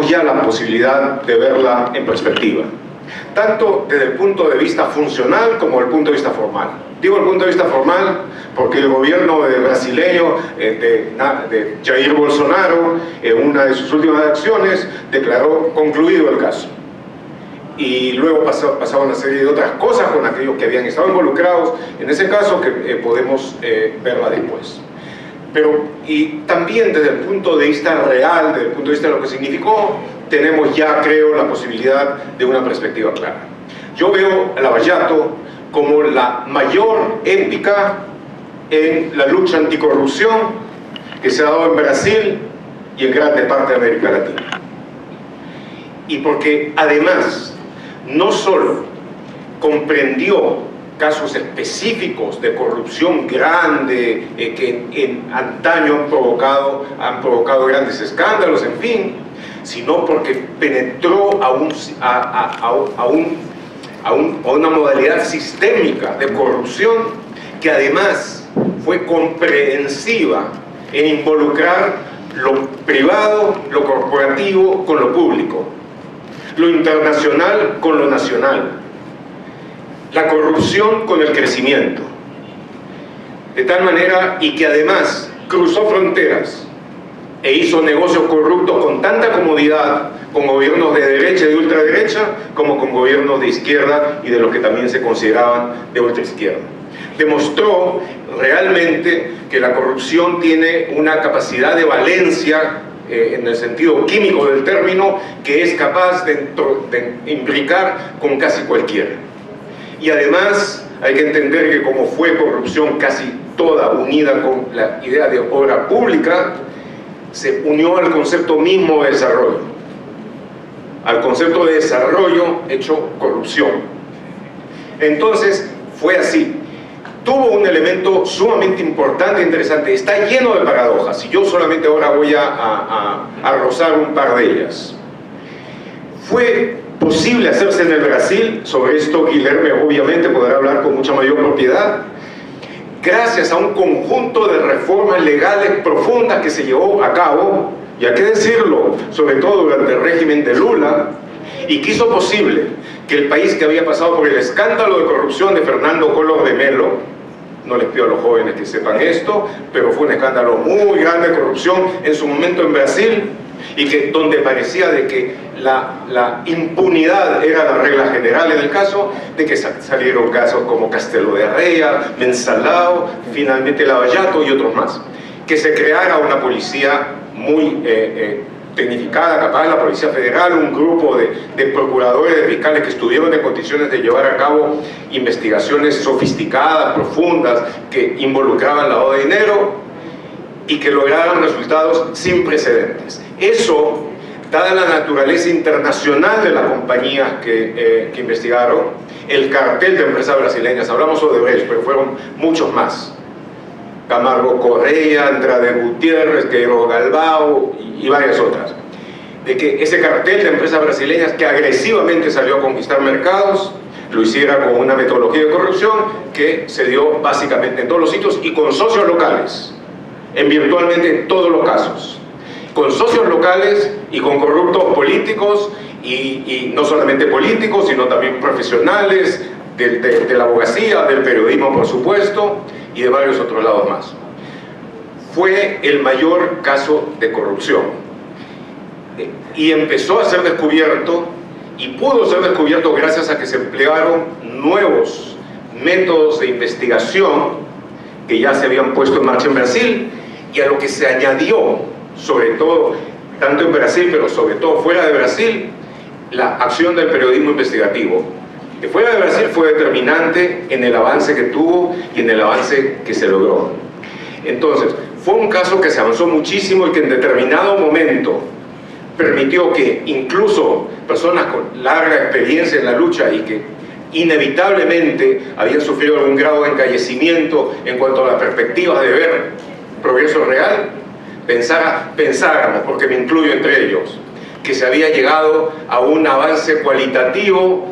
tenemos ya la posibilidad de verla en perspectiva, tanto desde el punto de vista funcional como desde el punto de vista formal. Digo el punto de vista formal porque el gobierno brasileño de Jair Bolsonaro, en una de sus últimas acciones, declaró concluido el caso. Y luego pasaba una serie de otras cosas con aquellos que habían estado involucrados en ese caso que podemos verla después. Y también desde el punto de vista real, desde el punto de vista de lo que significó, tenemos ya, creo, la posibilidad de una perspectiva clara. Yo veo a Lava-Jato como la mayor épica en la lucha anticorrupción que se ha dado en Brasil y en grande parte de América Latina. Y porque además no solo comprendió casos específicos de corrupción grande que en antaño han provocado grandes escándalos, en fin, sino porque penetró a una modalidad sistémica de corrupción que además fue comprensiva en involucrar lo privado, lo corporativo con lo público, lo internacional con lo nacional, la corrupción con el crecimiento, de tal manera y que además cruzó fronteras e hizo negocios corruptos con tanta comodidad con gobiernos de derecha y de ultraderecha como con gobiernos de izquierda y de los que también se consideraban de ultraizquierda. Demostró realmente que la corrupción tiene una capacidad de valencia en el sentido químico del término, que es capaz de imbricar con casi cualquiera. Y además hay que entender que como fue corrupción casi toda unida con la idea de obra pública, se unió al concepto mismo de desarrollo, al concepto de desarrollo hecho corrupción. Entonces fue así. Tuvo un elemento sumamente importante e interesante, está lleno de paradojas, y yo solamente ahora voy a rozar un par de ellas. Fue posible hacerse en el Brasil, sobre esto Guilherme obviamente podrá hablar con mucha mayor propiedad, gracias a un conjunto de reformas legales profundas que se llevó a cabo, y hay que decirlo, sobre todo durante el régimen de Lula, y que hizo posible que el país que había pasado por el escándalo de corrupción de Fernando Collor de Mello, no les pido a los jóvenes que sepan esto, pero fue un escándalo muy grande de corrupción en su momento en Brasil, y que donde parecía de que la impunidad era la regla general en el caso, de que salieron casos como Castelo de Arreia, Mensalao, finalmente Lava-Jato y otros más. Que se creara una policía muy tecnificada, capaz, la Policía Federal, un grupo de procuradores, de fiscales que estuvieron en condiciones de llevar a cabo investigaciones sofisticadas, profundas, que involucraban lavado de dinero y que lograron resultados sin precedentes. Eso, dada la naturaleza internacional de las compañías que investigaron, el cartel de empresas brasileñas, hablamos de Odebrecht, pero fueron muchos más, Camargo Correa, Andrade Gutiérrez, Queiroz Galbao y varias otras, de que ese cartel de empresas brasileñas que agresivamente salió a conquistar mercados, lo hiciera con una metodología de corrupción que se dio básicamente en todos los sitios y con socios locales, en virtualmente todos los casos, con socios locales y con corruptos políticos y no solamente políticos, sino también profesionales de la abogacía, del periodismo por supuesto, y de varios otros lados más. Fue el mayor caso de corrupción y empezó a ser descubierto y pudo ser descubierto gracias a que se emplearon nuevos métodos de investigación que ya se habían puesto en marcha en Brasil y a lo que se añadió, sobre todo, tanto en Brasil pero sobre todo fuera de Brasil, la acción del periodismo investigativo, que fuera de Brasil fue determinante en el avance que tuvo y en el avance que se logró. Entonces, fue un caso que se avanzó muchísimo y que en determinado momento permitió que incluso personas con larga experiencia en la lucha y que inevitablemente habían sufrido algún grado de encallecimiento en cuanto a las perspectivas de ver progreso real, pensáramos, porque me incluyo entre ellos, que se había llegado a un avance cualitativo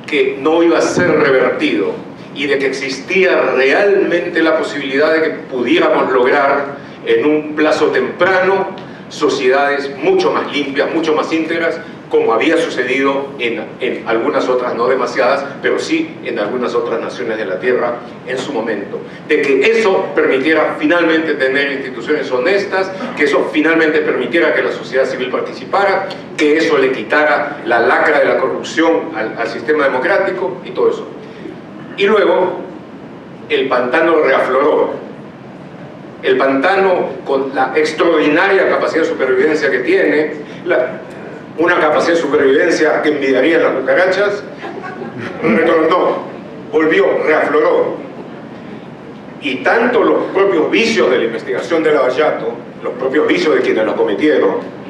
que no iba a ser revertido y de que existía realmente la posibilidad de que pudiéramos lograr en un plazo temprano sociedades mucho más limpias, mucho más íntegras, como había sucedido en algunas otras, no demasiadas, pero sí en algunas otras naciones de la Tierra en su momento. De que eso permitiera finalmente tener instituciones honestas, que eso finalmente permitiera que la sociedad civil participara, que eso le quitara la lacra de la corrupción al sistema democrático y todo eso. Y luego el pantano reafloró. El pantano, con la extraordinaria capacidad de supervivencia que tiene, una capacidad de supervivencia que envidiarían las cucarachas, retornó, volvió, reafloró. Y tanto los propios vicios de la investigación de Lavallato, los propios vicios de quienes lo cometieron,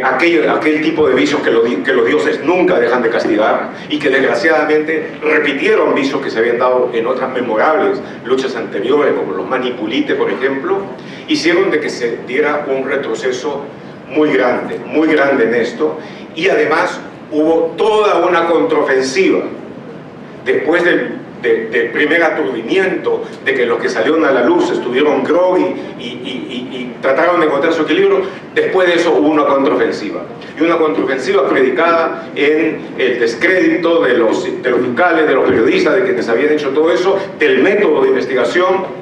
aquel tipo de vicios que los dioses nunca dejan de castigar y que desgraciadamente repitieron vicios que se habían dado en otras memorables luchas anteriores, como los Manipulite, por ejemplo, hicieron de que se diera un retroceso muy grande en esto, y además hubo toda una contraofensiva después del primer aturdimiento, de que los que salieron a la luz estuvieron groggy y trataron de encontrar su equilibrio. Después de eso hubo una contraofensiva, y una contraofensiva predicada en el descrédito de los fiscales, de los periodistas, de quienes habían hecho todo eso, del método de investigación,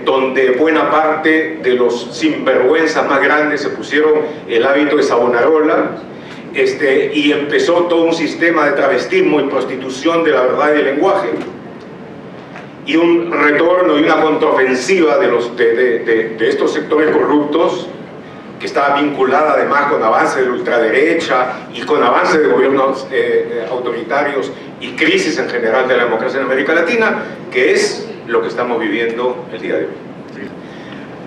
donde buena parte de los sinvergüenzas más grandes se pusieron el hábito de Savonarola, y empezó todo un sistema de travestismo y prostitución de la verdad y del lenguaje, y un retorno y una contraofensiva de estos sectores corruptos, que estaba vinculada además con avance de la ultraderecha y con avance de gobiernos autoritarios y crisis en general de la democracia en América Latina, que es lo que estamos viviendo el día de hoy.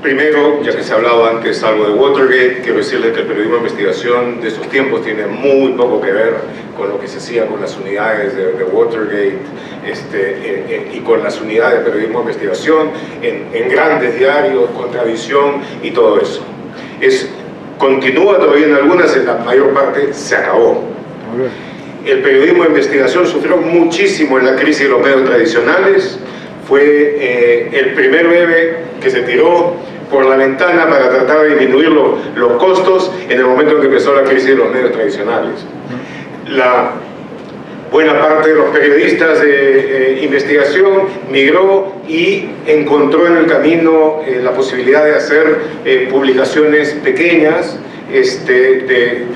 Primero, ya que se ha hablado antes algo de Watergate, quiero decirles que el periodismo de investigación de estos tiempos tiene muy poco que ver con lo que se hacía con las unidades de Watergate y con las unidades de periodismo de investigación en grandes diarios, con tradición y todo eso. Continúa todavía en algunas, en la mayor parte se acabó. El periodismo de investigación sufrió muchísimo en la crisis de los medios tradicionales. Fue el primer bebé que se tiró por la ventana para tratar de disminuir los costos en el momento en que empezó la crisis de los medios tradicionales. La buena parte de los periodistas de investigación migró y encontró en el camino la posibilidad de hacer publicaciones pequeñas,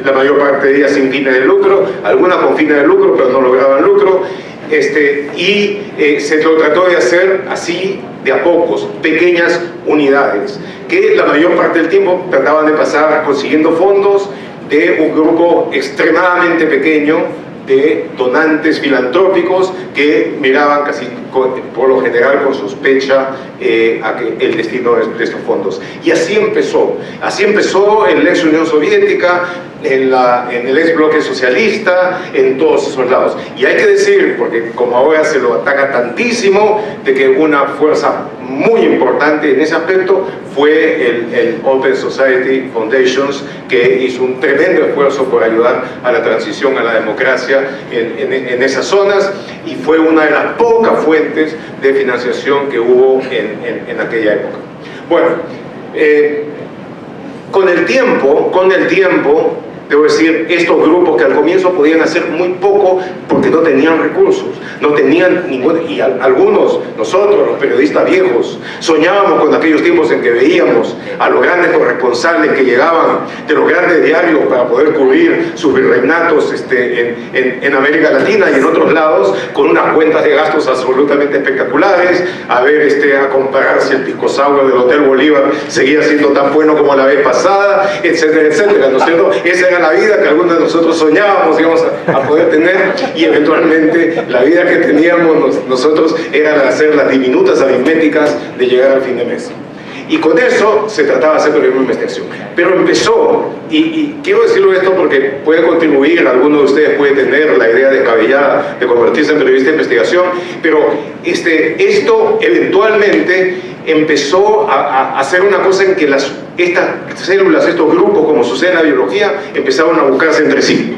la mayor parte de ellas sin fines de lucro, algunas con fines de lucro pero no lograban lucro, se lo trató de hacer así de a pocos, pequeñas unidades, que la mayor parte del tiempo trataban de pasar consiguiendo fondos de un grupo extremadamente pequeño de donantes filantrópicos que miraban casi por lo general con sospecha el destino de estos fondos. Y así empezó en la ex Unión Soviética, en el ex bloque socialista, en todos esos lados. Y hay que decir, porque como ahora se lo ataca tantísimo, de que una fuerza muy importante en ese aspecto fue el Open Society Foundations, que hizo un tremendo esfuerzo por ayudar a la transición a la democracia en esas zonas, y fue una de las pocas fuentes de financiación que hubo en aquella época. Bueno, con el tiempo, debo decir, estos grupos que al comienzo podían hacer muy poco porque no tenían recursos, no tenían ningún, y algunos, nosotros, los periodistas viejos, soñábamos con aquellos tiempos en que veíamos a los grandes corresponsales que llegaban de los grandes diarios para poder cubrir sus virreinatos en América Latina y en otros lados, con unas cuentas de gastos absolutamente espectaculares, a comparar si el pisco sour del Hotel Bolívar seguía siendo tan bueno como la vez pasada, etcétera, etcétera, ¿no es cierto? Esa era la vida que algunos de nosotros soñábamos íbamos a poder tener, y eventualmente la vida que teníamos nosotros era la de hacer las diminutas aritméticas de llegar al fin de mes. Y con eso se trataba de hacer periodismo de investigación. Pero empezó, y quiero decirlo esto porque puede contribuir, alguno de ustedes puede tener la idea descabellada de convertirse en periodista de investigación, pero esto eventualmente empezó a hacer una cosa en que estas células, estos grupos, como sucede en la biología, empezaron a buscarse entre sí.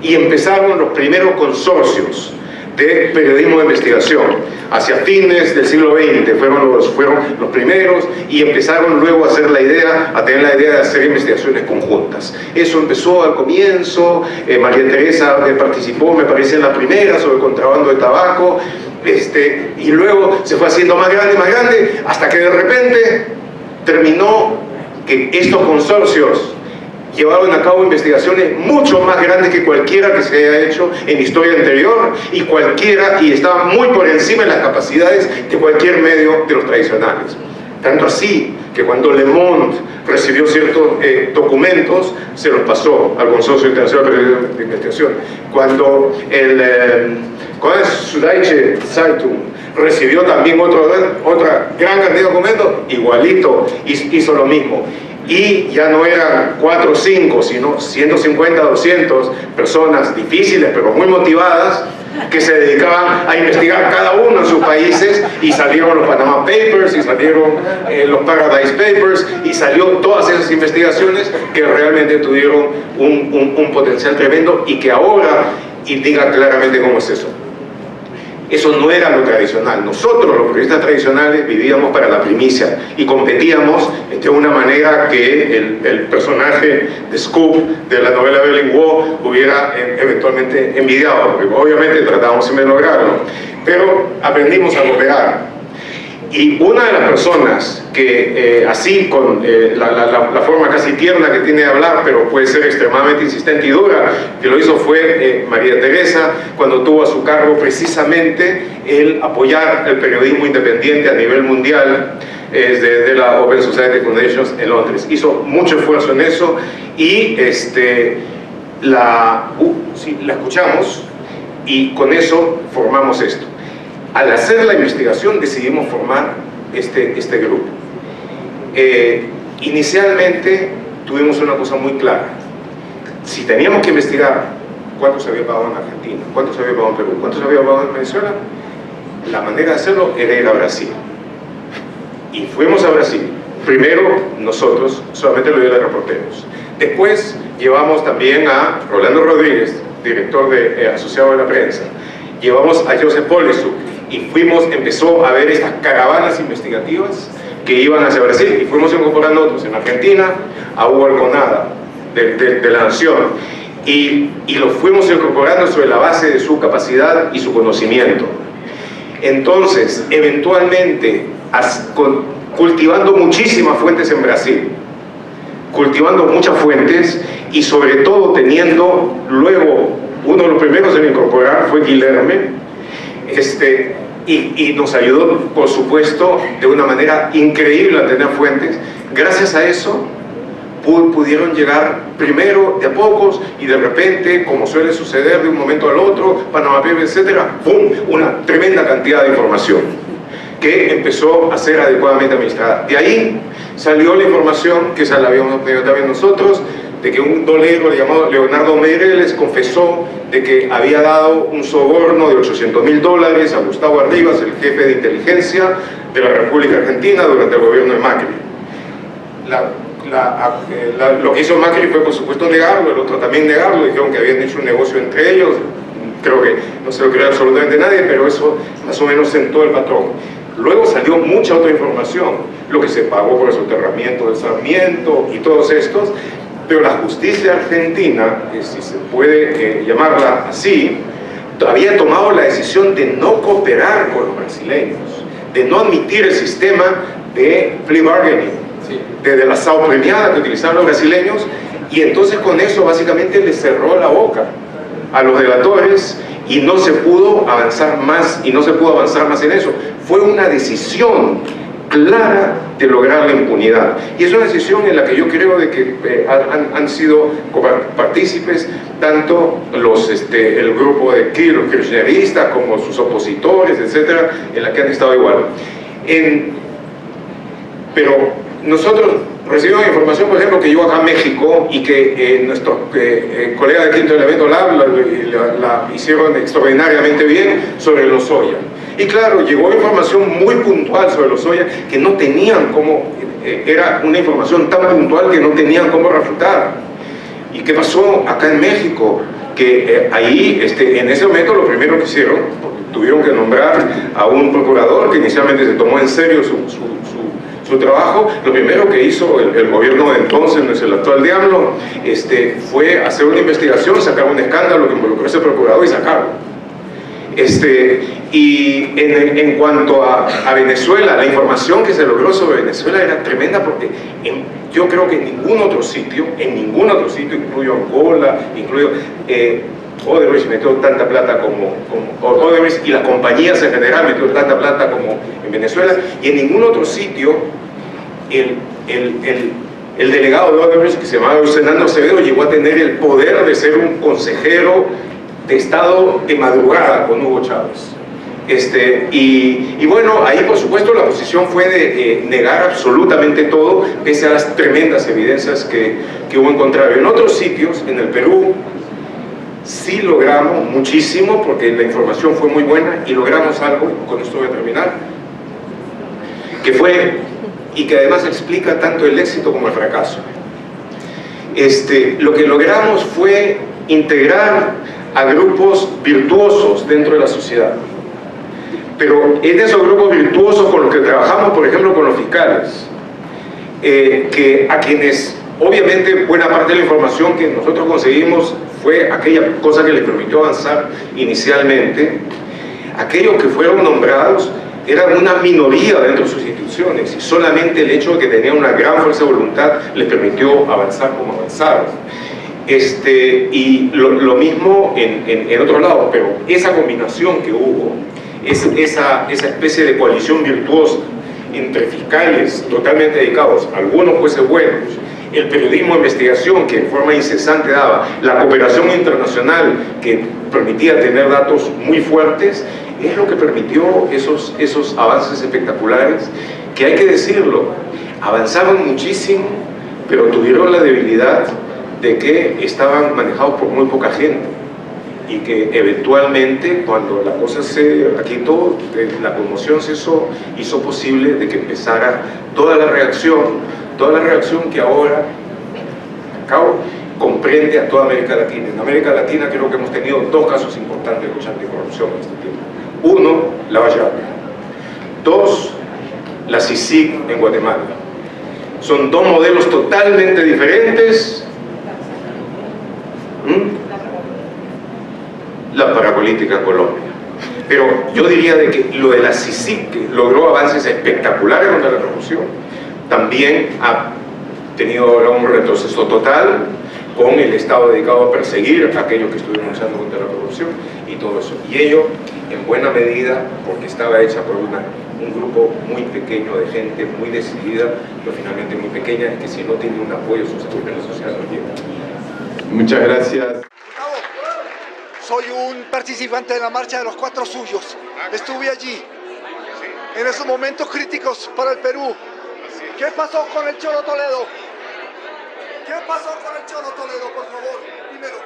Y empezaron los primeros consorcios de periodismo de investigación. Hacia fines del siglo XX fueron los primeros, y empezaron luego a tener la idea de hacer investigaciones conjuntas. Eso empezó al comienzo. María Teresa participó, me parece, en la primera sobre contrabando de tabaco, y luego se fue haciendo más grande, hasta que de repente terminó que estos consorcios llevaron a cabo investigaciones mucho más grandes que cualquiera que se haya hecho en historia anterior, y estaban muy por encima de las capacidades de cualquier medio de los tradicionales. Tanto así que cuando Le Monde recibió ciertos documentos, se los pasó al Consorcio Internacional de Investigación. Cuando Süddeutsche Zeitung recibió también otra gran cantidad de documentos, igualito, hizo lo mismo. Y ya no eran 4 o 5, sino 150, 200 personas difíciles, pero muy motivadas, que se dedicaban a investigar cada uno en sus países, y salieron los Panama Papers, y salieron los Paradise Papers, y salió todas esas investigaciones que realmente tuvieron un potencial tremendo, y que ahora indica claramente cómo es eso. Eso no era lo tradicional. Nosotros, los periodistas tradicionales, vivíamos para la primicia y competíamos de una manera que el personaje de Scoop de la novela Berlinguer hubiera eventualmente envidiado, porque obviamente tratábamos siempre de lograrlo, pero aprendimos a cooperar. Y una de las personas que, así con la forma casi tierna que tiene de hablar, pero puede ser extremadamente insistente y dura, que lo hizo fue María Teresa, cuando tuvo a su cargo precisamente el apoyar el periodismo independiente a nivel mundial de la Open Society Foundation en Londres. Hizo mucho esfuerzo en eso, y la escuchamos, y con eso formamos esto. Al hacer la investigación decidimos formar este grupo. Inicialmente tuvimos una cosa muy clara. Si teníamos que investigar cuánto se había pagado en Argentina, cuánto se había pagado en Perú, cuánto se había pagado en Venezuela, la manera de hacerlo era ir a Brasil. Y fuimos a Brasil. Primero nosotros, solamente lo dio de reporteros. Después llevamos también a Rolando Rodríguez, director asociado de la prensa. Llevamos a Joseph Polesuk, y empezó a ver estas caravanas investigativas que iban hacia Brasil, y fuimos incorporando otros en Argentina, a Hugo Alconada de La Nación, y los fuimos incorporando sobre la base de su capacidad y su conocimiento. Entonces, eventualmente, cultivando muchísimas fuentes en Brasil, cultivando muchas fuentes, y sobre todo teniendo luego, uno de los primeros en incorporar fue Guilherme, y nos ayudó, por supuesto, de una manera increíble a tener fuentes. Gracias a eso pudieron llegar primero de a pocos, y de repente, como suele suceder de un momento al otro, Panama Papers, etcétera, ¡pum!, una tremenda cantidad de información que empezó a ser adecuadamente administrada. De ahí salió la información, que esa la habíamos obtenido también nosotros, de que un dolero llamado Leonardo Meireles confesó de que había dado un soborno de $800.000 a Gustavo Arribas, el jefe de inteligencia de la República Argentina durante el gobierno de Macri. Lo que hizo Macri fue, por supuesto, negarlo, el otro también negarlo, dijeron que habían hecho un negocio entre ellos. Creo que no se lo cree absolutamente nadie, pero eso más o menos sentó el patrón. Luego salió mucha otra información, lo que se pagó por el soterramiento del Sarmiento y todos estos, pero la justicia argentina, si se puede llamarla así, había tomado la decisión de no cooperar con los brasileños, de no admitir el sistema de plea bargaining, de la SAO premiada que utilizaban los brasileños, y entonces con eso básicamente les cerró la boca a los delatores, y no se pudo avanzar más, en eso. Fue una decisión clara de lograr la impunidad, y es una decisión en la que yo creo de que han sido partícipes tanto el grupo de los kirchneristas como sus opositores, etcétera, en la que han estado igual. Pero nosotros recibimos información, por ejemplo, que llegó acá a México, y que nuestros colegas de Quinto Elemento la hicieron extraordinariamente bien sobre Lozoya. Y claro, llegó información muy puntual sobre Lozoya que no tenían cómo, era una información tan puntual que no tenían cómo refutar. ¿Y qué pasó acá en México? que ahí, en ese momento, lo primero que hicieron, porque tuvieron que nombrar a un procurador que inicialmente se tomó en serio su trabajo, lo primero que hizo el gobierno de entonces, no es el actual diablo, fue hacer una investigación, sacar un escándalo que involucró a ese procurador y sacarlo. Y en cuanto a Venezuela, la información que se logró sobre Venezuela era tremenda, porque yo creo que en ningún otro sitio, incluyo Angola, incluyo Odebrecht metió tanta plata como Odebrecht, y las compañías en general metió tanta plata como en Venezuela, y en ningún otro sitio el delegado de Odebrecht, que se llamaba Fernando Acevedo, llegó a tener el poder de ser un consejero de Estado de madrugada con Hugo Chávez. Y bueno, ahí por supuesto la posición fue de negar absolutamente todo, pese a las tremendas evidencias que hubo en contrario. En otros sitios, en el Perú, sí logramos muchísimo, porque la información fue muy buena, y logramos algo, con esto voy a terminar, que fue, y que además explica tanto el éxito como el fracaso. Lo que logramos fue integrar a grupos virtuosos dentro de la sociedad. Pero en esos grupos virtuosos con los que trabajamos, por ejemplo, con los fiscales, a quienes, obviamente, buena parte de la información que nosotros conseguimos fue aquella cosa que les permitió avanzar inicialmente. Aquellos que fueron nombrados eran una minoría dentro de sus instituciones, y solamente el hecho de que tenían una gran fuerza de voluntad les permitió avanzar como avanzaron. Y lo mismo en otro lado, pero esa combinación que hubo, esa especie de coalición virtuosa entre fiscales totalmente dedicados, algunos jueces buenos, el periodismo de investigación que en forma incesante daba, la cooperación internacional que permitía tener datos muy fuertes, es lo que permitió esos avances espectaculares, que hay que decirlo, avanzaron muchísimo, pero tuvieron la debilidad de que estaban manejados por muy poca gente, y que eventualmente, cuando la cosa se quitó, la conmoción cesó, hizo posible de que empezara toda la reacción que ahora comprende a toda América Latina. En América Latina creo que hemos tenido dos casos importantes de lucha anticorrupción en este tiempo. Uno, Lava Jato. Dos, la CICIG en Guatemala. Son dos modelos totalmente diferentes. La parapolítica en Colombia. Pero yo diría de que lo de la CICIG, que logró avances espectaculares contra la corrupción, también ha tenido ahora un retroceso total, con el Estado dedicado a perseguir a aquellos que estuvieron luchando contra la corrupción y todo eso. Y ello, en buena medida, porque estaba hecha por un grupo muy pequeño de gente, muy decidida, pero finalmente muy pequeña, y que si no tiene un apoyo social en la sociedad no llega. Muchas gracias. Soy un participante de la marcha de los 4 suyos. Estuve allí, en esos momentos críticos para el Perú. ¿Qué pasó con el Cholo Toledo? ¿Qué pasó con el Cholo Toledo, por favor? Dímelo.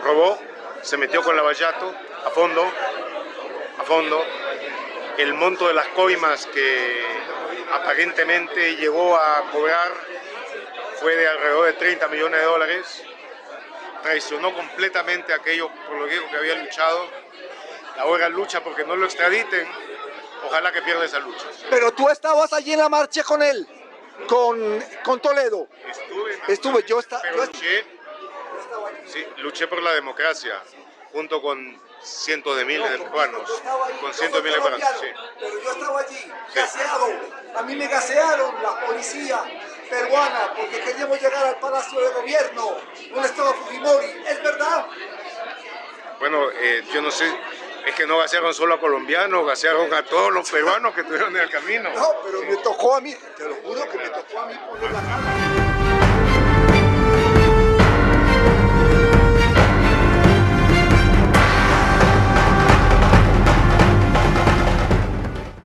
Robó, se metió con Lava Jato a fondo. El monto de las coimas que aparentemente llegó a cobrar fue de alrededor de 30 millones de dólares. Traicionó completamente aquello por lo que había luchado. Ahora lucha porque no lo extraditen. Ojalá que pierda esa lucha. Pero tú estabas allí en la marcha con él, con Toledo. Estuve, luché por la democracia, junto con cientos de miles de peruanos. Con cientos de miles de peruanos, sí. Pero yo estaba allí, gaseado. A mí me gasearon la policía peruana porque queríamos llegar al Palacio de Gobierno, donde estaba Fujimori. ¿Es verdad? Bueno, yo no sé, es que no gasearon solo a colombianos, gasearon a todos los peruanos que estuvieron en el camino. No, pero me tocó a mí, te lo juro que me tocó a mí poner la cara.